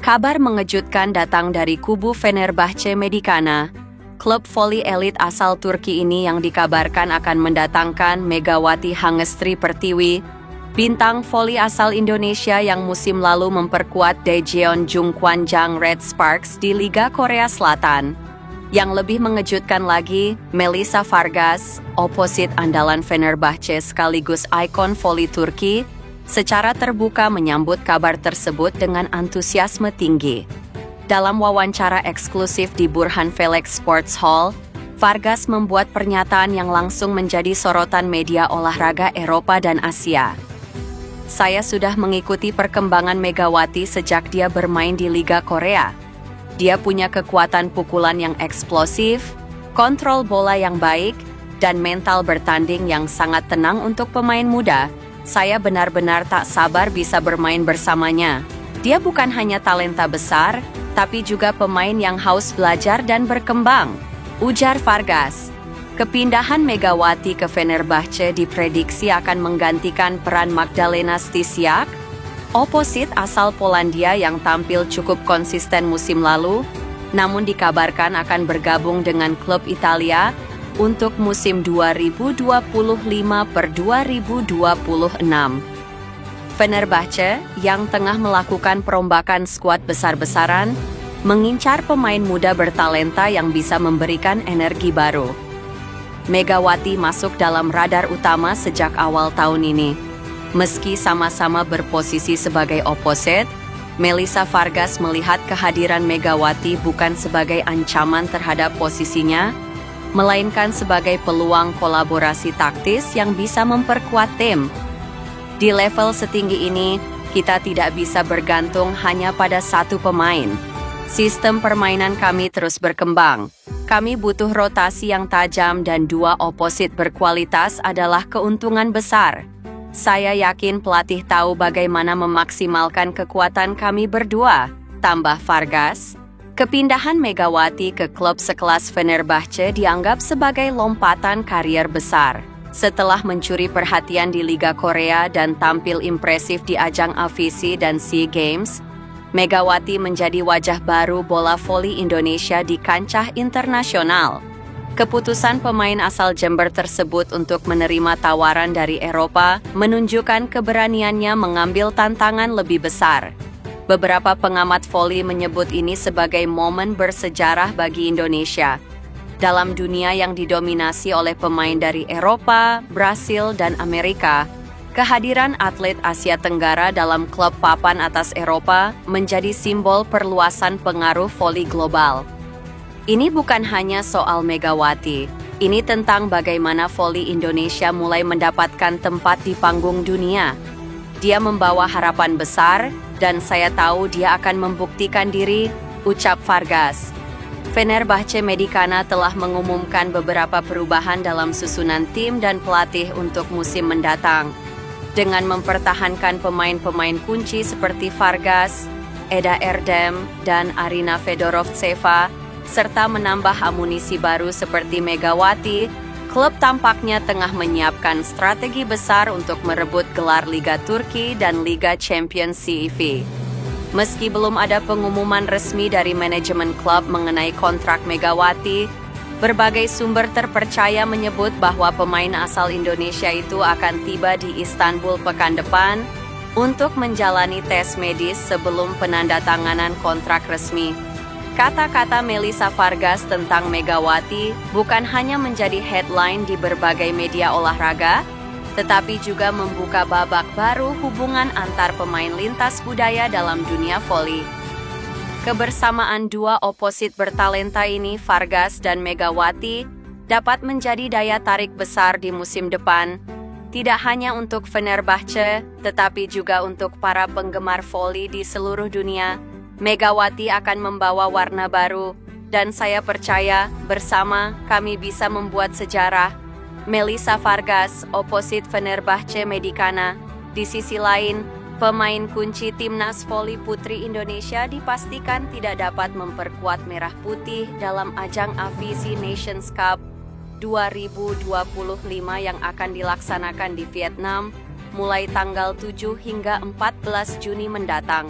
Kabar mengejutkan datang dari kubu Fenerbahce Medicana. Klub voli elit asal Turki ini yang dikabarkan akan mendatangkan Megawati Hangestri Pertiwi, bintang voli asal Indonesia yang musim lalu memperkuat Daejeon Jungkwanjang Red Sparks di Liga Korea Selatan. Yang lebih mengejutkan lagi, Melissa Vargas, oposit andalan Fenerbahce sekaligus ikon voli Turki, secara terbuka menyambut kabar tersebut dengan antusiasme tinggi. Dalam wawancara eksklusif di Burhan Felix Sports Hall, Vargas membuat pernyataan yang langsung menjadi sorotan media olahraga Eropa dan Asia. Saya sudah mengikuti perkembangan Megawati sejak dia bermain di Liga Korea. Dia punya kekuatan pukulan yang eksplosif, kontrol bola yang baik, dan mental bertanding yang sangat tenang untuk pemain muda. Saya benar-benar tak sabar bisa bermain bersamanya. Dia bukan hanya talenta besar, tapi juga pemain yang haus belajar dan berkembang, ujar Vargas. Kepindahan Megawati ke Fenerbahce diprediksi akan menggantikan peran Magdalena Stysiak, oposit asal Polandia yang tampil cukup konsisten musim lalu, namun dikabarkan akan bergabung dengan klub Italia untuk musim 2025-2026. Fenerbahce yang tengah melakukan perombakan skuad besar-besaran, mengincar pemain muda bertalenta yang bisa memberikan energi baru. Megawati masuk dalam radar utama sejak awal tahun ini. Meski sama-sama berposisi sebagai oposit, Melissa Vargas melihat kehadiran Megawati bukan sebagai ancaman terhadap posisinya, melainkan sebagai peluang kolaborasi taktis yang bisa memperkuat tim. Di level setinggi ini, kita tidak bisa bergantung hanya pada satu pemain. Sistem permainan kami terus berkembang. Kami butuh rotasi yang tajam dan dua oposit berkualitas adalah keuntungan besar. Saya yakin pelatih tahu bagaimana memaksimalkan kekuatan kami berdua, tambah Vargas. Kepindahan Megawati ke klub sekelas Fenerbahce dianggap sebagai lompatan karier besar. Setelah mencuri perhatian di Liga Korea dan tampil impresif di ajang AFC dan SEA Games, Megawati menjadi wajah baru bola voli Indonesia di kancah internasional. Keputusan pemain asal Jember tersebut untuk menerima tawaran dari Eropa menunjukkan keberaniannya mengambil tantangan lebih besar. Beberapa pengamat voli menyebut ini sebagai momen bersejarah bagi Indonesia. Dalam dunia yang didominasi oleh pemain dari Eropa, Brasil, dan Amerika, kehadiran atlet Asia Tenggara dalam klub papan atas Eropa menjadi simbol perluasan pengaruh voli global. Ini bukan hanya soal Megawati, ini tentang bagaimana voli Indonesia mulai mendapatkan tempat di panggung dunia. Dia membawa harapan besar, dan saya tahu dia akan membuktikan diri, ucap Vargas. Fenerbahce Medicana telah mengumumkan beberapa perubahan dalam susunan tim dan pelatih untuk musim mendatang. Dengan mempertahankan pemain-pemain kunci seperti Vargas, Eda Erdem, dan Arina Fedorovtseva, serta menambah amunisi baru seperti Megawati, klub tampaknya tengah menyiapkan strategi besar untuk merebut gelar Liga Turki dan Liga Champions CEV. Meski belum ada pengumuman resmi dari manajemen klub mengenai kontrak Megawati, berbagai sumber terpercaya menyebut bahwa pemain asal Indonesia itu akan tiba di Istanbul pekan depan untuk menjalani tes medis sebelum penandatanganan kontrak resmi. Kata-kata Melissa Vargas tentang Megawati bukan hanya menjadi headline di berbagai media olahraga, tetapi juga membuka babak baru hubungan antar pemain lintas budaya dalam dunia voli. Kebersamaan dua oposit bertalenta ini, Vargas dan Megawati, dapat menjadi daya tarik besar di musim depan, tidak hanya untuk Fenerbahce, tetapi juga untuk para penggemar voli di seluruh dunia. Megawati akan membawa warna baru, dan saya percaya bersama kami bisa membuat sejarah. Melissa Vargas, oposit Fenerbahce Medicana. Di sisi lain, pemain kunci timnas voli putri Indonesia dipastikan tidak dapat memperkuat merah putih dalam ajang AFC Nations Cup 2025 yang akan dilaksanakan di Vietnam mulai tanggal 7 hingga 14 Juni mendatang.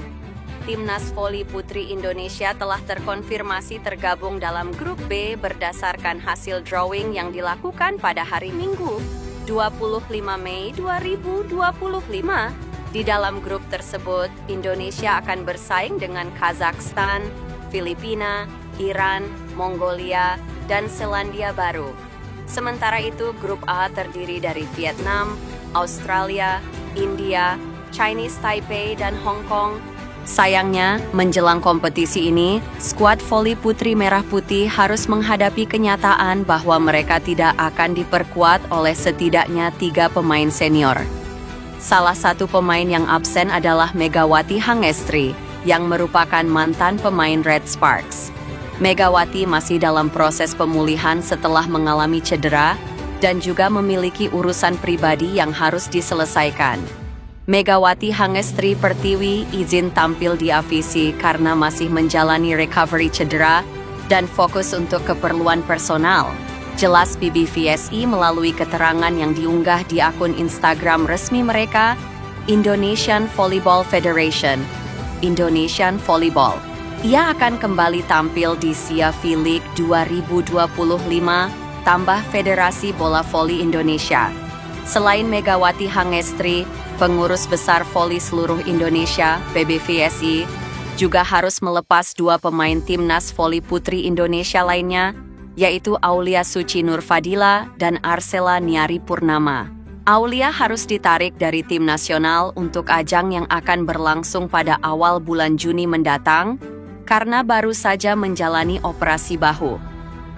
Timnas Voli Putri Indonesia telah terkonfirmasi tergabung dalam Grup B berdasarkan hasil drawing yang dilakukan pada hari Minggu, 25 Mei 2025. Di dalam grup tersebut, Indonesia akan bersaing dengan Kazakhstan, Filipina, Iran, Mongolia, dan Selandia Baru. Sementara itu, Grup A terdiri dari Vietnam, Australia, India, Chinese Taipei, dan Hong Kong. Sayangnya, menjelang kompetisi ini, skuad voli putri merah putih harus menghadapi kenyataan bahwa mereka tidak akan diperkuat oleh setidaknya 3 pemain senior. Salah satu pemain yang absen adalah Megawati Hangestri, yang merupakan mantan pemain Red Sparks. Megawati masih dalam proses pemulihan setelah mengalami cedera dan juga memiliki urusan pribadi yang harus diselesaikan. Megawati Hangestri Pertiwi izin tampil di AVC karena masih menjalani recovery cedera dan fokus untuk keperluan personal. Jelas BBVSI melalui keterangan yang diunggah di akun Instagram resmi mereka, Indonesian Volleyball Federation, Indonesian Volleyball. Ia akan kembali tampil di SIA V-League 2025 tambah Federasi Bola Voli Indonesia. Selain Megawati Hangestri, pengurus besar voli seluruh Indonesia, PBVSI, juga harus melepas 2 pemain Timnas Voli Putri Indonesia lainnya, yaitu Aulia Suci Nurfadila dan Arsela Niari Purnama. Aulia harus ditarik dari tim nasional untuk ajang yang akan berlangsung pada awal bulan Juni mendatang, karena baru saja menjalani operasi bahu.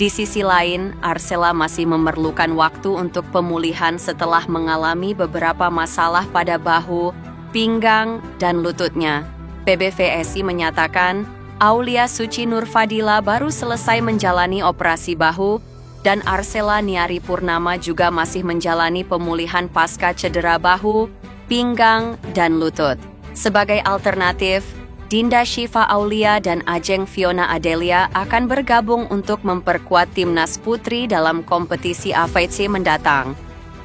Di sisi lain, Arsela masih memerlukan waktu untuk pemulihan setelah mengalami beberapa masalah pada bahu, pinggang, dan lututnya. PBVSI menyatakan, Aulia Suci Nurfadila baru selesai menjalani operasi bahu, dan Arsela Niari Purnama juga masih menjalani pemulihan pasca cedera bahu, pinggang, dan lutut. Sebagai alternatif, Dinda Syifa Aulia dan Ajeng Fiona Adelia akan bergabung untuk memperkuat timnas putri dalam kompetisi AVC mendatang.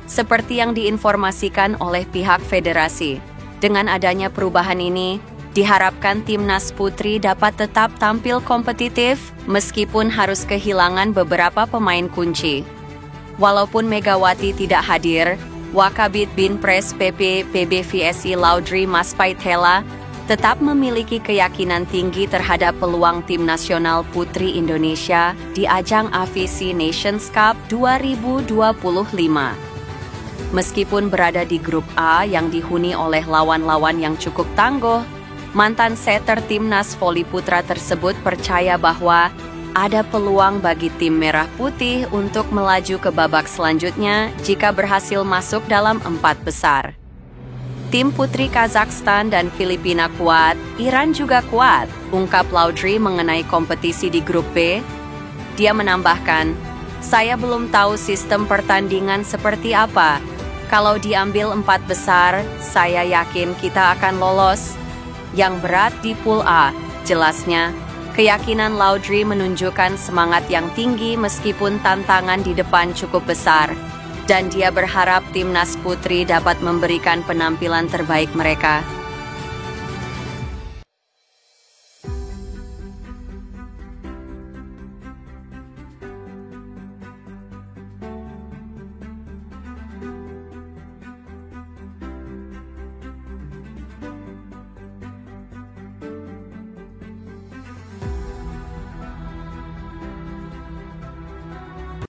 Seperti yang diinformasikan oleh pihak federasi, dengan adanya perubahan ini, diharapkan timnas putri dapat tetap tampil kompetitif meskipun harus kehilangan beberapa pemain kunci. Walaupun Megawati tidak hadir, Wakabit Binpres PP PBVSI Laudri Maspaithela tetap memiliki keyakinan tinggi terhadap peluang tim nasional putri Indonesia di ajang AVC Nations Cup 2025. Meskipun berada di grup A yang dihuni oleh lawan-lawan yang cukup tangguh, mantan setter timnas voli putra tersebut percaya bahwa ada peluang bagi tim merah putih untuk melaju ke babak selanjutnya jika berhasil masuk dalam 4 besar. Tim putri Kazakhstan dan Filipina kuat, Iran juga kuat, ungkap Laudri mengenai kompetisi di grup B. Dia menambahkan, saya belum tahu sistem pertandingan seperti apa. Kalau diambil 4 besar, saya yakin kita akan lolos. Yang berat di Pool A, jelasnya. Keyakinan Laudri menunjukkan semangat yang tinggi meskipun tantangan di depan cukup besar. Dan dia berharap timnas putri dapat memberikan penampilan terbaik mereka.